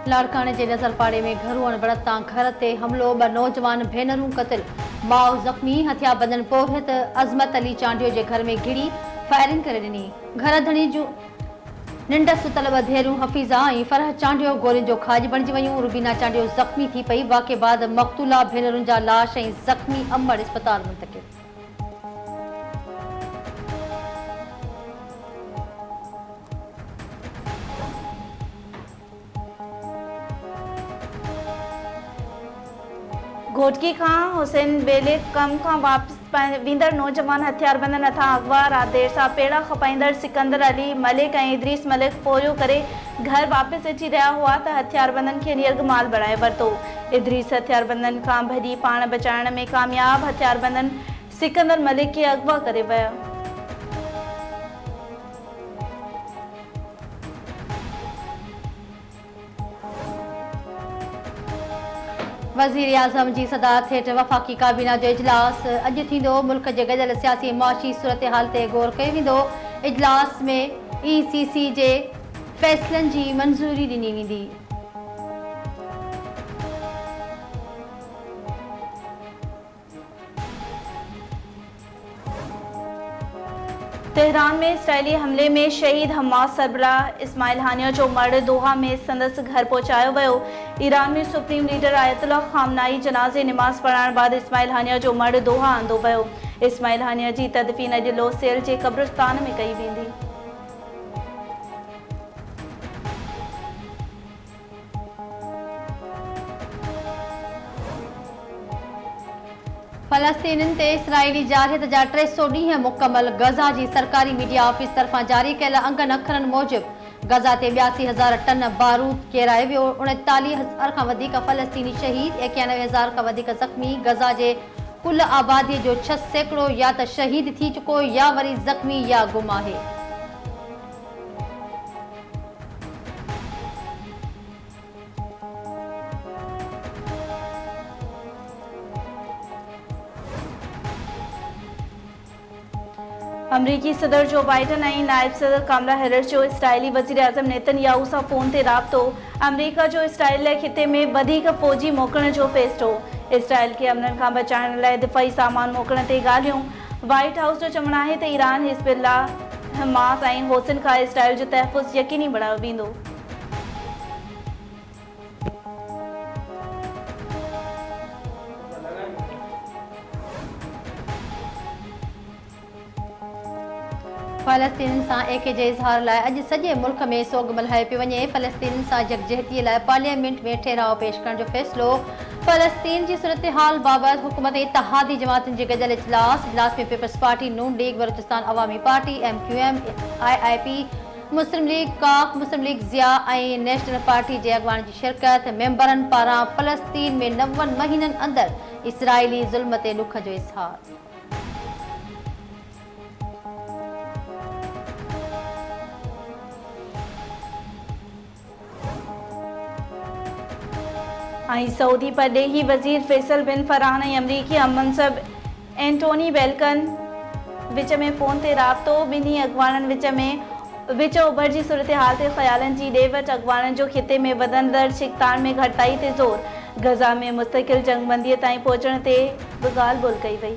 लाड़काने के नजरपाड़े में घरू अणबड़त तां घर ते हमलो, 2 नौजवान भेनरूं क़त्ल, माउ जख्मी, हथिया बंधन पोरहत अज़मत अली चांडियो के घर में घिड़ी फायरिंग करे ॾिनी। घर धणी जूं निंड सुतल 2 धेरूं हफ़ीज़ा ऐं फरहत चांडियो गोलियुनि जो खाज बणिजी वयूं। रुबीना चांडियो ज़ख्मी थी पई। वाक़े बाद मक़तूला भेनरुनि जा लाश ऐं ज़ख्मी अमड़ अस्पताल मुंतक़िल। घोटकी खां हुसैन बेले कम खां वापस वींदड़ नौजवान हथियारबंद अथां अगवा रात देर सां पेड़ा खपाईंदड़ सिकंदर अली मलिक ऐं इदरीस मलिक पोरियो करे घर वापस अची रहा हुआ त हथियारबंदनि खे नियर्ग माल बणाए वरितो। इदरीस हथियारबंदनि खां भॼी पाण बचाइण में कामयाब। हथियारबंदनि सिकंदर मलिक खे अगवा करे विया। वज़ीर आज़म जी सदारत हेठ वफ़ाक़ी काबीना जो इजलास अॼु थींदो। मुल्क जे गॾियल सियासी माशी सूरत हाल ते गौर कयो वेंदो। इजलास में ECC जे फ़ैसिलनि जी मंज़ूरी ॾिनी वेंदी। तेहरान में इसराइली हमले में शहीद हमास सरबराह इस्माइल हानिया जो मर्द दोहा में संदसि घर पहुंचायो वियो। ईरान में सुप्रीम लीडर आयतुल्ला ख़ामनाई जनाज़े निमाज़ पढ़ाइण बाद इस्माइल हानिया जो मर्द दोहा आंदो वियो। इस्माइल हानिया जी तदफ़ीन अॼु लोसेल जे क़ब्रिस्तान में कई वेंदी। फ़लस्तीनियुनि ते इसराइली जारहियत जा 300 ॾींहं मुकमल। गज़ा जी सरकारी मीडिया ऑफिस तरफ़ां जारी कयल अंगनि अखरनि मूजिबि गज़ा ते 82,000 टन बारूद केराए वियो। 39,000 खां वधीक फ़लस्तीनी शहीद, 91,000 खां वधीक ज़ख्मी। गज़ा जे कुल आबादीअ जो 6% या त शहीद थी चुको या वरी ज़ख्मी या गुम आहे। अमरीकी सदर जो बाइडन ऐं नायब सदर कामला हैरिस जो इसराइली वज़ीर आज़म नेतन्याहू सां फ़ोन ते राब्तो। अमरीका जो इसराइल लाइ खिते में वधीक फ़ौजी मोकिलण जो फ़ैसिलो। इसराइल खे अमलनि खां बचाइण लाइ दिफ़ाई सामान मोकिलण ते ॻाल्हियूं। व्हाइट हाउस जो चवणु आहे त ईरान, हिज़्बुल्लाह, हमास ऐं हौसिन खां इसराइल जो तहफ़ुज़ यक़ीनी बणायो वेंदो। फ़लस्तीन सां एके जे इज़हार लाइ अॼु सॼे मुल्क में सोग मल्हाए पियो वञे। फ़लस्तीन सां यकजहतीअ लाइ पार्लियामेंट में ठहिराउ पेश करण जो फ़ैसिलो। फ़लस्तीन जी सूरतहाल बाबति हुकूमत इत्तेहादी जमातुनि जे गॾियल इजलास में पीपल्स पार्टी, नून लीग, बलूचिस्तान अवामी पार्टी, MQM, IIP, मुस्लिम लीग, काक, मुस्लिम लीग ज़िया ऐं नेशनल पार्टी जे अॻवान जी शिरकत। मेंबरनि पारां फ़लस्तीन में 9 महीननि अंदरि इसराइली ज़ुल्म ते ॾुख जो इज़हार। सऊदी परॾेही वज़ीर फैसल बिन फरहान ऐं अमरीकी हममनसब एंटोनी बेल्कन विच में फ़ोन ते राब्तो। ॿिन्ही अॻवाननि विच उभर जी सूरतहाल ते ख़्यालनि जी ॾे वठि। अॻवाननि जो खिते में वधंदड़ छिकताण में घटिताई ते ज़ोर। गज़ा में मुस्तक़िल जंगबंदीअ ताईं पहुचण ते बि ॻाल्हि ॿोल्हि कई वई।